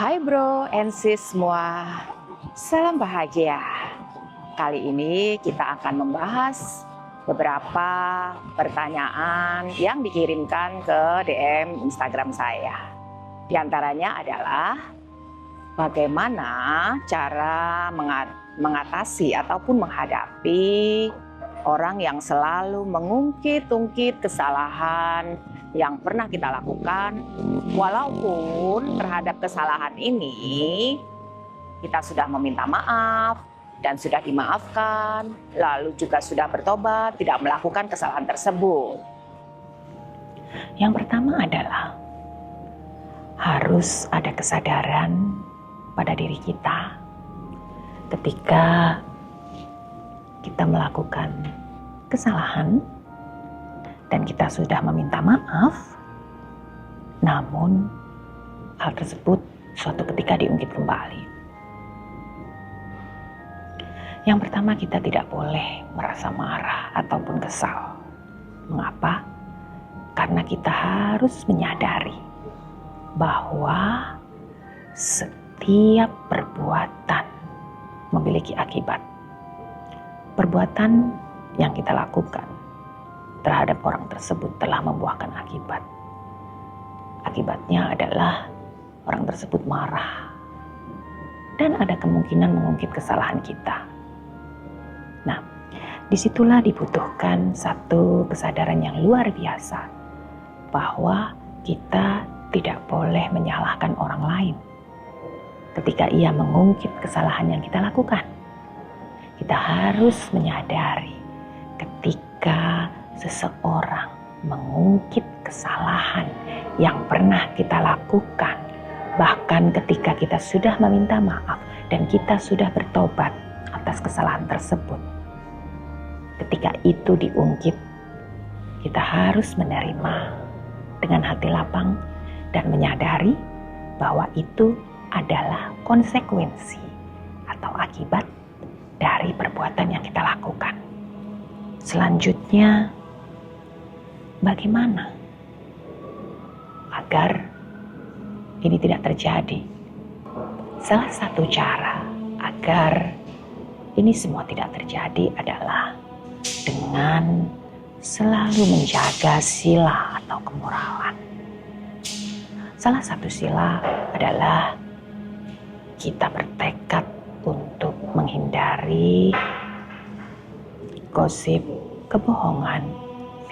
Hai bro and sis semua, salam bahagia. Kali ini kita akan membahas beberapa pertanyaan yang dikirimkan ke DM Instagram saya. Di antaranya adalah bagaimana cara mengatasi ataupun menghadapi orang yang selalu mengungkit-ungkit kesalahan yang pernah kita lakukan, walaupun terhadap kesalahan ini kita sudah meminta maaf dan sudah dimaafkan, lalu juga sudah bertobat, tidak melakukan kesalahan tersebut. Yang pertama adalah harus ada kesadaran pada diri kita ketika kita melakukan kesalahan dan kita sudah meminta maaf, namun hal tersebut suatu ketika diungkit kembali. Yang pertama, kita tidak boleh merasa marah ataupun kesal. Mengapa? Karena kita harus menyadari bahwa setiap perbuatan memiliki akibat. Perbuatan yang kita lakukan terhadap orang tersebut telah membuahkan akibat. Akibatnya adalah orang tersebut marah dan ada kemungkinan mengungkit kesalahan kita. Nah, disitulah dibutuhkan satu kesadaran yang luar biasa bahwa kita tidak boleh menyalahkan orang lain ketika ia mengungkit kesalahan yang kita lakukan. Kita harus menyadari ketika seseorang mengungkit kesalahan yang pernah kita lakukan, bahkan ketika kita sudah meminta maaf dan kita sudah bertobat atas kesalahan tersebut. Ketika itu diungkit, kita harus menerima dengan hati lapang dan menyadari bahwa itu adalah konsekuensi atau akibat dari perbuatan yang kita lakukan. Selanjutnya, bagaimana agar ini tidak terjadi? Salah satu cara agar ini semua tidak terjadi adalah dengan selalu menjaga sila atau kemoralan. Salah satu sila adalah kita bertekad untuk menghindari gosip, kebohongan,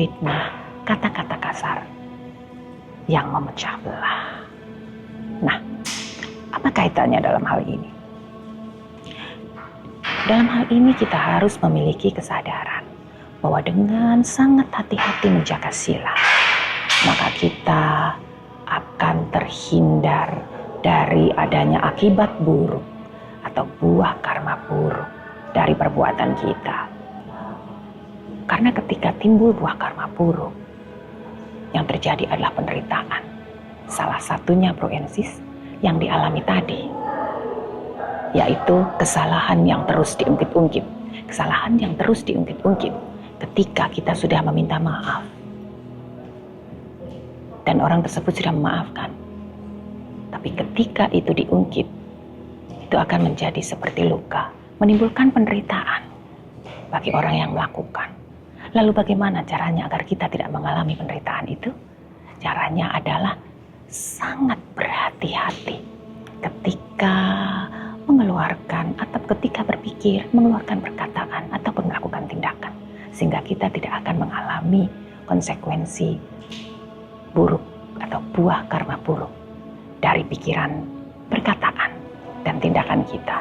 fitnah, kata-kata kasar yang memecah belah. Nah, apa kaitannya dalam hal ini? Dalam hal ini kita harus memiliki kesadaran bahwa dengan sangat hati-hati menjaga sila, maka kita akan terhindar dari adanya akibat buruk atau buah karma buruk dari perbuatan kita. Karena ketika timbul buah karma buruk, yang terjadi adalah penderitaan. Salah satunya bro and sis yang dialami tadi, yaitu kesalahan yang terus diungkit-ungkit. Kesalahan yang terus diungkit-ungkit ketika kita sudah meminta maaf. Dan orang tersebut sudah memaafkan. Tapi ketika itu diungkit, itu akan menjadi seperti luka, menimbulkan penderitaan bagi orang yang melakukan. Lalu bagaimana caranya agar kita tidak mengalami penderitaan itu? Caranya adalah sangat berhati-hati ketika mengeluarkan atau ketika berpikir, mengeluarkan perkataan ataupun melakukan tindakan. Sehingga kita tidak akan mengalami konsekuensi buruk atau buah karma buruk dari pikiran, perkataan, dan tindakan kita.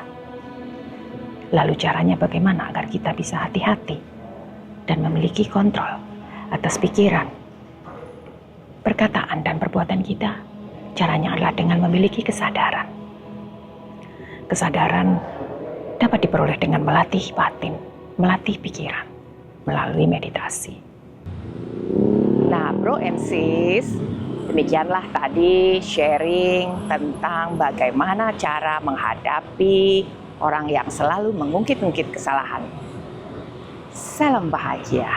Lalu caranya bagaimana agar kita bisa hati-hati dan memiliki kontrol atas pikiran, perkataan, dan perbuatan kita? Caranya adalah dengan memiliki kesadaran. Kesadaran dapat diperoleh dengan melatih batin, melatih pikiran, melalui meditasi. Nah bro and sis, demikianlah tadi sharing tentang bagaimana cara menghadapi orang yang selalu mengungkit-ungkit kesalahan. Salam bahagia.